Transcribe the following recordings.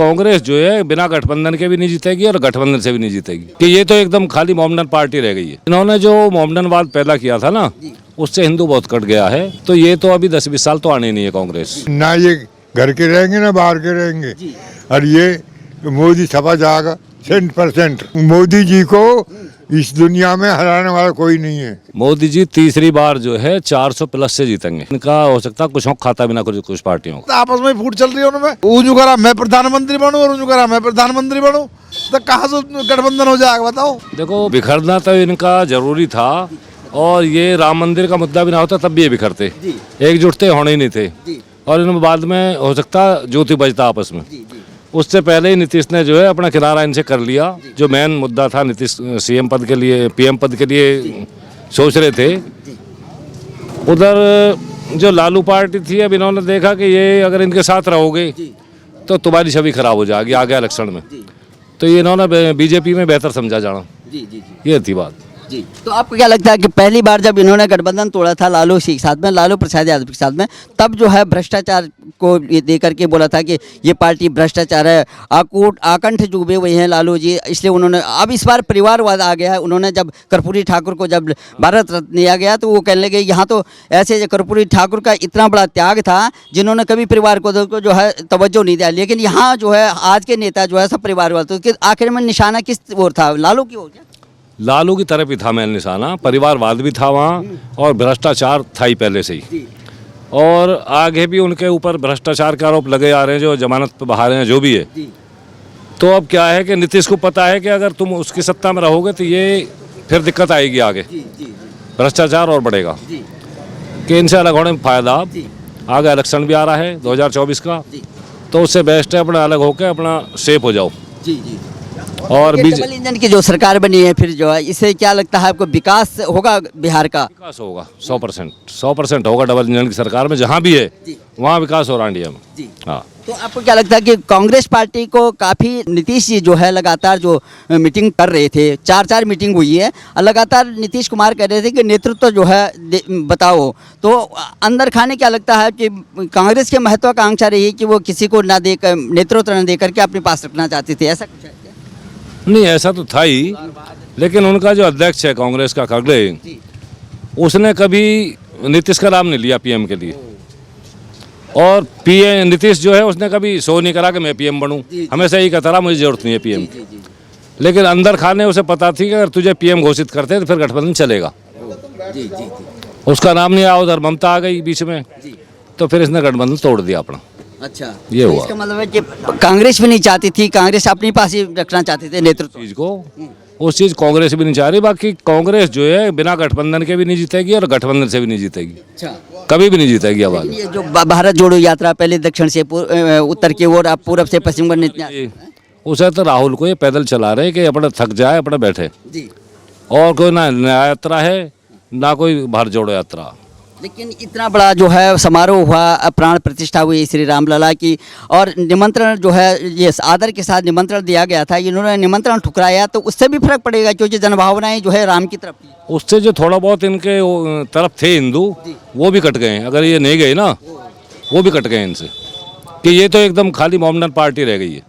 कांग्रेस जो है बिना गठबंधन के भी नहीं जीतेगी और गठबंधन से भी नहीं जीतेगी, कि ये तो एकदम खाली मोमडन पार्टी रह गई है। इन्होंने जो मोमडनवाद पैदा किया था ना, उससे हिंदू बहुत कट गया है। तो ये तो अभी 10-20 साल तो आने नहीं है कांग्रेस। ना ये घर के रहेंगे ना बाहर के रहेंगे। और ये मोदी छपा जाएगा 100%। मोदी जी को इस दुनिया में हराने वाला कोई नहीं है। मोदी जी तीसरी बार जो है 400 प्लस से जीतेंगे। इनका हो सकता है कुछ खाता भी ना कुछ पार्टियों तो आपस में फूट चल रही है उनमें। ऊँचू करा मैं प्रधानमंत्री बनूं और ऊँचू करा मैं प्रधानमंत्री बनूं, तो कहाँ से गठबंधन हो जाएगा बताओ। देखो, बिखरना तो इनका जरूरी था, और ये राम मंदिर का मुद्दा भी ना होता तब भी ये बिखरते, एकजुटते होने ही नहीं थे। और इनमें बाद में हो सकता ज्योति बजता आपस में। उससे पहले ही नीतीश ने जो है अपना किनारा इनसे कर लिया। जो मेन मुद्दा था, नीतीश सीएम पद के लिए, पीएम पद के लिए सोच रहे थे। उधर जो लालू पार्टी थी, अब इन्होंने देखा कि ये अगर इनके साथ रहोगे तो तुम्हारी छवि खराब हो जाएगी आगे इलेक्शन में। तो ये इन्होंने बीजेपी में बेहतर समझा जाना। ये थी बात जी। तो आपको क्या लगता है कि पहली बार जब इन्होंने गठबंधन तोड़ा था लालू के साथ में, लालू प्रसाद यादव के साथ में, तब जो है भ्रष्टाचार को दे करके बोला था कि ये पार्टी भ्रष्टाचार है, आकंठ डूबे हुए हैं लालू जी, इसलिए उन्होंने, अब इस बार परिवारवाद आ गया है। उन्होंने जब कर्पूरी ठाकुर को जब भारत रत्न दिया गया तो वो कहने लगे यहाँ तो ऐसे कर्पूरी ठाकुर का इतना बड़ा त्याग था जिन्होंने कभी परिवार को जो है तवज्जो नहीं दिया, लेकिन यहाँ जो है आज के नेता जो है सब परिवारवाद। तो आखिर में निशाना किस ओर था, लालू की ओर? लालू की तरफ ही था मेन निशाना। परिवारवाद भी था वहाँ, और भ्रष्टाचार था ही पहले से ही। और आगे भी उनके ऊपर भ्रष्टाचार के आरोप लगे आ रहे हैं, जो जमानत पर बाहर हैं, जो भी है। तो अब क्या है कि नीतीश को पता है कि अगर तुम उसकी सत्ता में रहोगे तो ये फिर दिक्कत आएगी आगे, भ्रष्टाचार और बढ़ेगा। कि इनसे अलग होने में फायदा, आगे इलेक्शन भी आ रहा है 2024 का, तो उससे बेस्ट है अपना अलग होकर अपना सेफ हो जाओ। और डबल इंजन की जो सरकार बनी है, फिर जो है इससे क्या लगता है आपको, विकास होगा बिहार का? विकास होगा 100% होगा। डबल इंजन की सरकार में जहाँ भी है वहाँ विकास हो रहा है इंडिया में। हाँ। तो आपको क्या लगता है कि कांग्रेस पार्टी को काफ़ी, नीतीश जी जो है लगातार जो मीटिंग कर रहे थे, 4 मीटिंग हुई है, और लगातार नीतीश कुमार कह रहे थे कि नेतृत्व जो है बताओ, तो अंदर खाने क्या लगता है कि कांग्रेस की महत्वाकांक्षा रही कि वो किसी को ना देकर, नेतृत्व न दे करके अपने पास रखना चाहती थी, ऐसा कुछ है? नहीं, ऐसा तो था ही, लेकिन उनका जो अध्यक्ष है कांग्रेस का खड़गे, उसने कभी नीतीश का नाम नहीं लिया पीएम के लिए। और पीएम नीतीश जो है उसने कभी शो नहीं करा कि मैं पीएम बनूं, हमेशा यही कहता रहा मुझे जरूरत नहीं है पीएम की। लेकिन अंदर खाने उसे पता थी कि अगर तुझे पीएम घोषित करते तो फिर गठबंधन चलेगा। उसका नाम नहीं आया, उधर ममता आ गई बीच में, तो फिर इसने गठबंधन तोड़ दिया अपना। अच्छा, ये तो हुआ। इसका मतलब है कि कांग्रेस भी नहीं चाहती थी, कांग्रेस अपने पास ही रखना चाहते थे नेतृत्व चीज को, उस चीज कांग्रेस भी नहीं चाह रही। बाकी कांग्रेस जो है बिना गठबंधन के भी नहीं जीतेगी और गठबंधन से भी नहीं जीतेगी। अच्छा, कभी भी नहीं जीतेगी आवाज। ये जो भारत जोड़ो यात्रा, पहले दक्षिण से उत्तर की ओर, अब पूरब से पश्चिम बनने, उसे तो राहुल को ये पैदल चला रहे कि अपना थक जाए अपना बैठे। और कोई ना न्याय यात्रा है ना कोई भारत जोड़ो यात्रा। लेकिन इतना बड़ा जो है समारोह हुआ, प्राण प्रतिष्ठा हुई श्री रामलला की, और निमंत्रण जो है ये आदर के साथ निमंत्रण दिया गया था, इन्होंने निमंत्रण ठुकराया, तो उससे भी फर्क पड़ेगा क्योंकि जनभावनाएं जो है राम की तरफ थी। उससे जो थोड़ा बहुत इनके तरफ थे हिंदू, वो भी कट गए। अगर ये नहीं गए ना, वो भी कट गए इनसे, कि ये तो एकदम खाली मोमडन पार्टी रह गई है।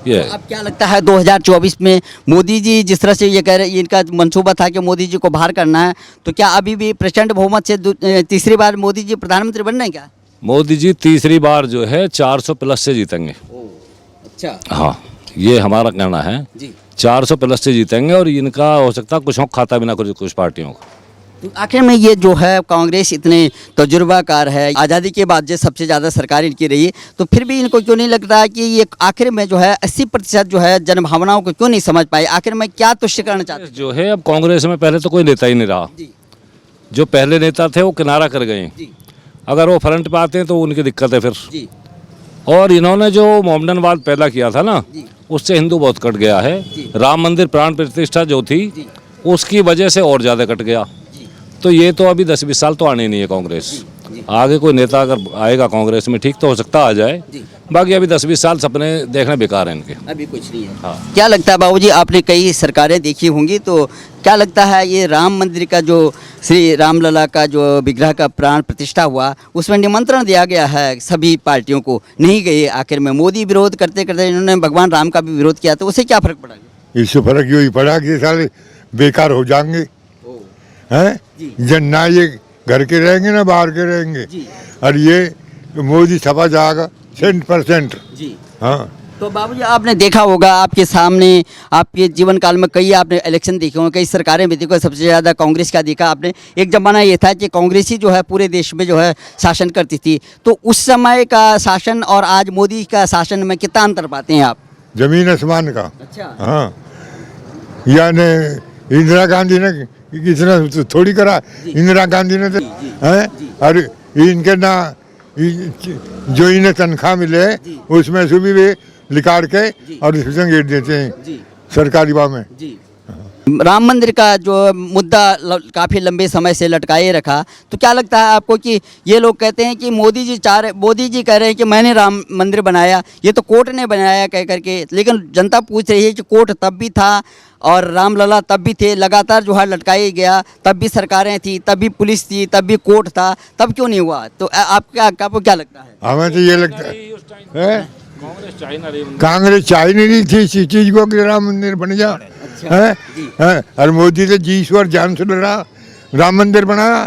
तो अब क्या लगता है 2024 में मोदी जी जिस तरह से ये कह रहे, इनका मंसूबा था कि मोदी जी को बाहर करना है, तो क्या अभी भी प्रचंड बहुमत से तीसरी बार मोदी जी प्रधानमंत्री बनना है क्या? मोदी जी तीसरी बार जो है 400 प्लस से जीतेंगे। अच्छा, हाँ, ये हमारा कहना है। 400 प्लस से जीतेंगे, और इनका हो सकता कुछ खाता भी ना कुछ पार्टियों का। तो आखिर में ये जो है कांग्रेस इतने तजुर्बाकार है, आज़ादी के बाद जो सबसे ज़्यादा सरकार इनकी रही, तो फिर भी इनको क्यों नहीं लगता है कि ये आखिर में जो है 80% जो है जनभावनाओं को क्यों नहीं समझ पाए? आखिर में क्या तुष्ट करना चाहते हैं? जो है अब कांग्रेस में पहले तो कोई नेता ही नहीं रहा। जो पहले नेता थे वो किनारा कर गए। अगर वो फ्रंट पे आते हैं तो उनकी दिक्कत है फिर। और इन्होंने जो मोमडनवाद पैदा किया था ना, उससे हिंदू बहुत कट गया है। राम मंदिर प्राण प्रतिष्ठा जो थी, उसकी वजह से और ज़्यादा कट गया। तो ये तो अभी 10-20 साल तो आने नहीं है कांग्रेस। आगे कोई नेता अगर आएगा कांग्रेस में ठीक तो हो सकता आ जाए, बाकी अभी 10-20 साल सपने देखने बेकार हैं इनके। अभी कुछ नहीं है। हाँ। क्या लगता है बाबूजी, आपने कई सरकारें देखी होंगी, तो क्या लगता है ये राम मंदिर का जो श्री रामलला का जो विग्रह का प्राण प्रतिष्ठा हुआ, उसमें निमंत्रण दिया गया है सभी पार्टियों को, नहीं गए आखिर में, मोदी विरोध करते करते इन्होंने भगवान राम का भी विरोध किया, तो उससे क्या फर्क पड़ा? इससे फर्क यही पड़ा कि साले बेकार हो जाएंगे, हैं? जन ना ये घर के रहेंगे ना बाहर के रहेंगे, और ये मोदी छपा जाएगा 100%। हाँ। तो बाबूजी आपने देखा होगा, आपके सामने आपके जीवन काल में कई आपने इलेक्शन देखे होंगे, कई सरकारें भी देखो, सबसे ज़्यादा कांग्रेस का देखा आपने। एक ज़माना ये था कि कांग्रेस ही जो है पूरे देश में जो है शासन करती थी, तो उस समय का शासन और आज मोदी का शासन में कितना अंतर पाते हैं आप? जमीन आसमान का। अच्छा। हाँ, यानी इंदिरा गांधी ने इतना थोड़ी करा, इंदिरा गांधी ने तो हैं, और इनके ना जो इन्हें तनख्वाह मिले उसमें से भी वे निकाल के और इसमें गिर देते हैं सरकारी वाह में। राम मंदिर का जो मुद्दा काफ़ी लंबे समय से लटकाए रखा, तो क्या लगता है आपको कि ये लोग कहते हैं कि मोदी जी कह रहे हैं कि मैंने राम मंदिर बनाया, ये तो कोर्ट ने बनाया कह करके, लेकिन जनता पूछ रही है कि कोर्ट तब भी था और रामलला तब भी थे, लगातार जो है लटकाया गया, तब भी सरकारें थी, तब भी पुलिस थी, तब भी कोर्ट था, तब क्यों नहीं हुआ? तो आपको क्या लगता है? हमें तो ये लगता है कांग्रेस चाह नहीं थी इस चीज को कि राम मंदिर बन जा, है? और मोदी तो जी ईश्वर जान से लड़ा, राम मंदिर बनाया,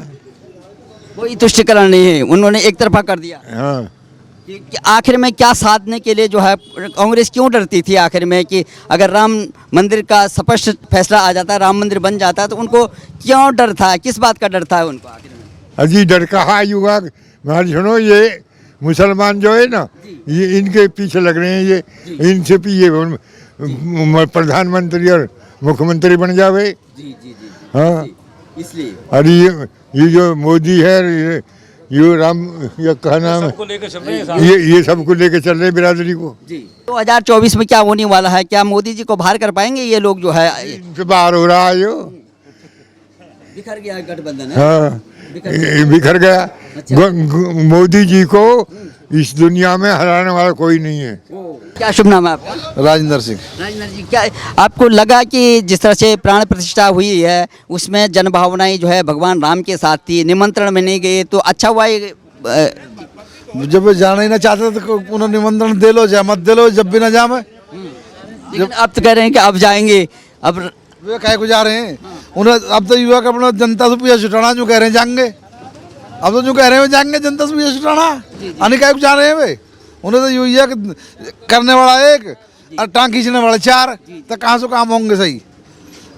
कोई तुष्टिकरण नहीं है, उन्होंने एक तरफा कर दिया। हाँ। कि आखिर में क्या साधने के लिए जो है कांग्रेस क्यों डरती थी आखिर में, कि अगर राम मंदिर का स्पष्ट फैसला आ जाता, राम मंदिर बन जाता, तो उनको क्यों डर था, किस बात का डर था उनको आखिर में? अजी डर कहा युवा, महाराज सुनो, ये मुसलमान जो है ना, ये इनके पीछे लग रहे हैं, ये इनसे भी ये प्रधानमंत्री और मुख्यमंत्री बन जावे। हाँ, इसलिए अरे ये जो मोदी है, ये राम, ये क्या नाम है, ये सबको लेके चल रहे हैं बिरादरी को। 2024 में क्या होने वाला है? क्या मोदी जी को बाहर कर पाएंगे ये लोग जो है? इनसे बाहर हो रहा है, यो बिखर गया गठबंधन। हाँ, बिखर गया। मोदी जी को इस दुनिया में हराने वाला कोई नहीं है। क्या शुभ नाम है आपका? राजेंद्र सिंह। राजेंद्र जी, क्या आपको लगा कि जिस तरह से प्राण प्रतिष्ठा हुई है उसमें जनभावनाएं जो है भगवान राम के साथ थी, निमंत्रण में नहीं गए, तो अच्छा हुआ ये? जब वे जाना ही ना चाहते तो उन्हें निमंत्रण दे लो, या मत दे लो, जब भी ना जाए। लेकिन अब तो कह रहे हैं कि अब जाएंगे, अब वे काहे को जा रहे हैं? उन्हें अब तो युवा का अपना जनता से पूछा छुटाना, जो कह रहे हैं जाएंगे, अब तो जो कह रहे हैं जाएंगे, जनता से पूछा छुटाना, अन्य काहे को जा रहे हैं वे? उन्हें तो युवा करने वाला एक और टांग खींचने वाले 4, तो कहाँ से काम होंगे सही?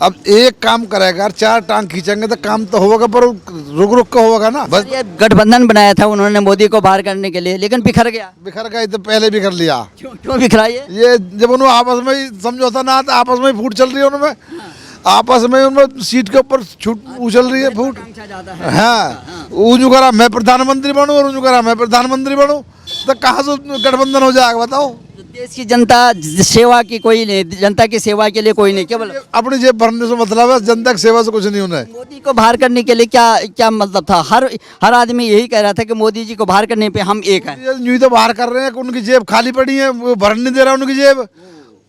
अब एक काम करेगा, 4 टांग खींचेंगे तो काम तो होगा, पर रुक रुक का होगा ना। बस ये गठबंधन बनाया था उन्होंने मोदी को बाहर करने के लिए, लेकिन बिखर गया। बिखर गए तो पहले बिखर लिया। क्यों बिखरा ये? जब उन्होंने आपस में ही समझौता ना आता, आपस में ही फूट चल रही है उनमें, आपस में उनमें सीट के ऊपर छूट उछल रही है, फूट। हाँ, ऊँचू करा मैं प्रधानमंत्री बनूं और ऊँचू करा मैं प्रधानमंत्री बनूं, तो कहाँ से गठबंधन हो जाएगा बताओ? देश की जनता सेवा की कोई नहीं, जनता की सेवा के लिए कोई नहीं, केवल अपनी जेब भरने से मतलब है, जनता की सेवा से कुछ नहीं होना है। मोदी को बाहर करने के लिए क्या मतलब था? हर आदमी यही कह रहा था कि मोदी जी को बाहर करने पे हम एक हैं। यूँ तो बाहर कर रहे हैं, उनकी जेब खाली पड़ी है, वो भर नहीं दे रहा उनकी जेब,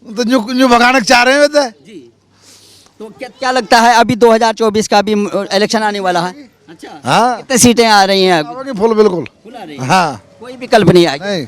तो जो भगाना चाह रहे हैं वे तो क्या लगता है अभी 2024 का भी इलेक्शन आने वाला है? अच्छा, हाँ, कितनी सीटें आ रही हैं? फुल बिल्कुल। फुल आ रही हैं? हाँ, कोई विकल्प नहीं आएगा। नहीं।